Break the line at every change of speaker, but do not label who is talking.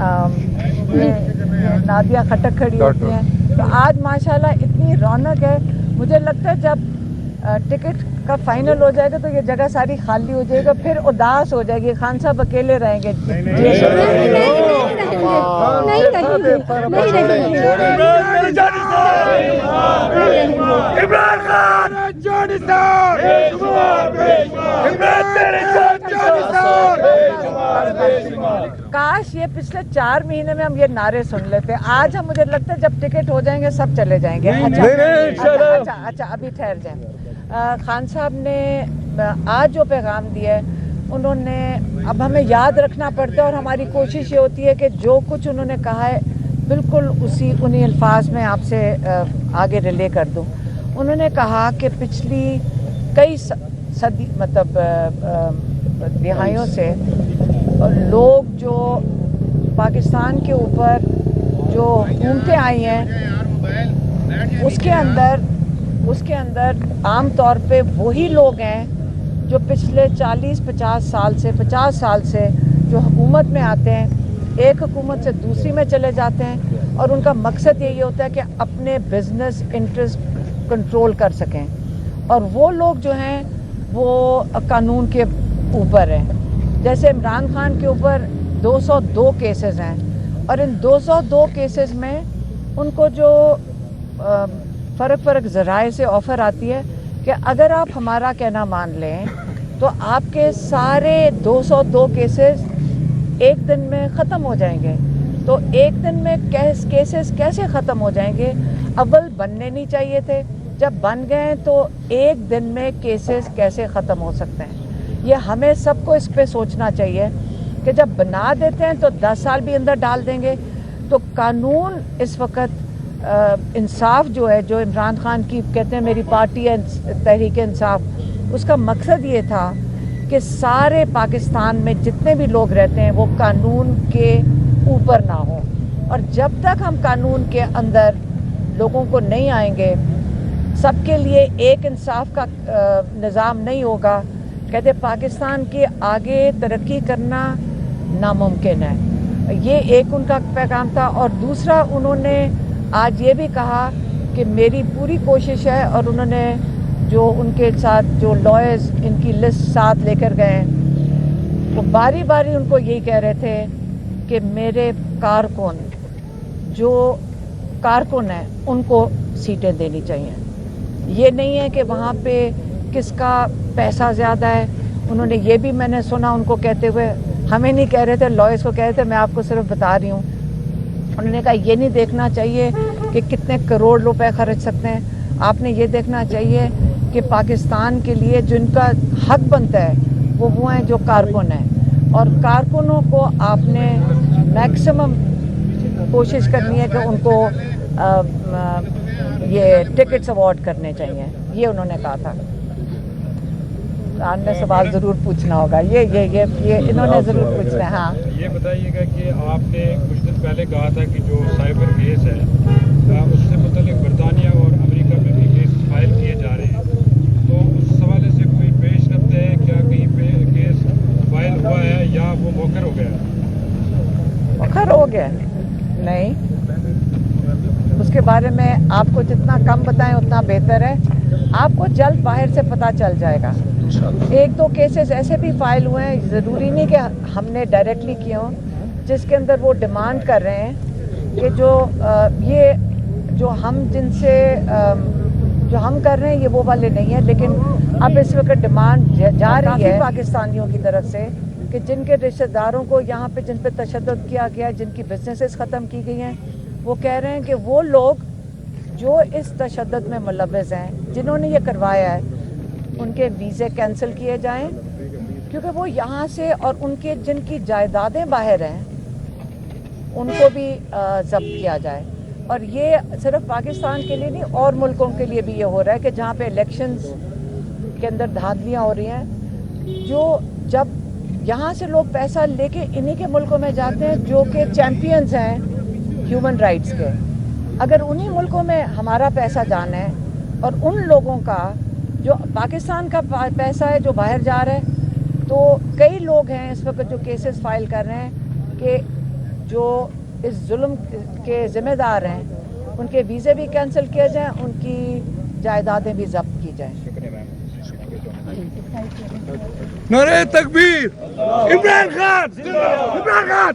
ये नादिया खटक खड़ी होती हैं। तो आज माशाल्लाह इतनी रौनक है, मुझे लगता है जब टिकट का फाइनल हो जाएगा तो ये जगह सारी खाली हो जाएगा, फिर उदास हो जाएगी, खान साहब अकेले रहेंगे। काश ये पिछले 4 महीने में हम ये नारे सुन लेते। आज हम, मुझे लगता है जब टिकट हो जाएंगे सब चले जाएंगे। अच्छा अभी ठहर जाए। खान साहब ने आज जो पैगाम दिया है, उन्होंने, अब हमें याद रखना पड़ता है और हमारी कोशिश ये होती है कि जो कुछ उन्होंने कहा है बिल्कुल उन्हीं अल्फाज में आपसे आगे रिले कर दूं। उन्होंने कहा कि पिछली कई सदी दिहाइयों से लोग जो पाकिस्तान के ऊपर जो हुकूमतें आई हैं उसके अंदर आम तौर पे वही लोग हैं जो पिछले 40-50 साल से जो हुकूमत में आते हैं, एक हुकूमत से दूसरी में चले जाते हैं और उनका मकसद यही होता है कि अपने बिजनेस इंटरेस्ट कंट्रोल कर सकें। और वो लोग जो हैं वो कानून के ऊपर हैं। जैसे इमरान खान के ऊपर 202 केसेस हैं और इन 202 केसेस में उनको जो फ़र्क ज़राए से ऑफ़र आती है कि अगर आप हमारा कहना मान लें तो आपके सारे 202 केसेस एक दिन में ख़त्म हो जाएंगे। तो एक दिन में केसेस कैसे ख़त्म हो जाएंगे? अव्वल बनने नहीं चाहिए थे, जब बन गए तो एक दिन में केसेस कैसे ख़त्म हो सकते हैं? ये हमें सबको इस पे सोचना चाहिए कि जब बना देते हैं तो 10 साल भी अंदर डाल देंगे। तो कानून इस वक्त इंसाफ जो है, जो इमरान खान की कहते हैं मेरी पार्टी है तहरीक इंसाफ, उसका मकसद ये था कि सारे पाकिस्तान में जितने भी लोग रहते हैं वो कानून के ऊपर ना हो। और जब तक हम कानून के अंदर लोगों को नहीं आएंगे, सबके लिए एक इंसाफ का निज़ाम नहीं होगा, कहते पाकिस्तान के आगे तरक्की करना नामुमकिन है। ये एक उनका पैगाम था। और दूसरा, उन्होंने आज ये भी कहा कि मेरी पूरी कोशिश है, और उन्होंने जो उनके साथ जो लॉयर्स इनकी लिस्ट साथ लेकर गए, वो बारी बारी उनको यही कह रहे थे कि मेरे जो कारकुन हैं उनको सीटें देनी चाहिए। ये नहीं है कि वहाँ पे किसका पैसा ज़्यादा है। उन्होंने ये भी मैंने सुना उनको कहते हुए, हमें नहीं कह रहे थे, लॉयर्स को कह रहे थे, मैं आपको सिर्फ बता रही हूँ। उन्होंने कहा ये नहीं देखना चाहिए कि कितने करोड़ रुपए खर्च सकते हैं, आपने ये देखना चाहिए कि पाकिस्तान के लिए जिनका हक बनता है वो हैं जो कारकुन हैं, और कारकुनों को आपने मैक्सिमम कोशिश करनी है कि उनको ये टिकट्स अवार्ड करने चाहिए। ये उन्होंने कहा था। अन्य सवाल ज़रूर पूछना होगा, ये इन्होंने ज़रूर पूछना है। हाँ,
ये बताइएगा कि आपने कुछ दिन पहले कहा था कि जो साइबर केस है उससे मतलब बरतानिया और अमेरिका में भी केस फाइल किए जा रहे हैं, तो उस हवाले से कोई पेश रखते हैं क्या? कहीं पे केस फाइल हुआ है या वो मौखर हो गया?
मौखर हो गया नहीं, उसके बारे में आपको जितना कम बताएं उतना बेहतर है। आपको जल्द बाहर से पता चल जाएगा। 1-2 केसेस ऐसे भी फाइल हुए हैं, ज़रूरी नहीं कि हमने डायरेक्टली किए हों, जिसके अंदर वो डिमांड कर रहे हैं कि ये जो हम कर रहे हैं ये वो वाले नहीं है। लेकिन अब इस वक्त डिमांड जा रही है पाकिस्तानियों की तरफ से कि जिनके रिश्तेदारों को यहाँ पे जिन पे तशद्दुद किया गया, जिनकी बिजनेसेस ख़त्म की गई हैं, वो कह रहे हैं कि वो लोग जो इस तशद्दुद में मुलव्वस हैं, जिन्होंने ये करवाया है, उनके वीज़े कैंसिल किए जाएं, क्योंकि वो यहाँ से, और उनके जिनकी जायदादें बाहर हैं उनको भी ज़ब्त किया जाए। और ये सिर्फ पाकिस्तान के लिए नहीं, और मुल्कों के लिए भी ये हो रहा है कि जहाँ पे इलेक्शंस के अंदर धांधलियाँ हो रही हैं, जो जब यहाँ से लोग पैसा लेके इन्हीं के मुल्कों में जाते हैं जो कि चैम्पियंस हैं ह्यूमन राइट्स के। अगर उन्हीं मुल्कों में हमारा पैसा जाना है और उन लोगों का जो पाकिस्तान का पैसा है जो बाहर जा रहा है, तो कई लोग हैं इस वक्त जो केसेस फाइल कर रहे हैं कि जो इस जुल्म के ज़िम्मेदार हैं उनके वीज़े भी कैंसिल किए जाएं, उनकी जायदादें भी जब्त की जाएं।
नारे तकबीर, इमरान खान, इमरान खान।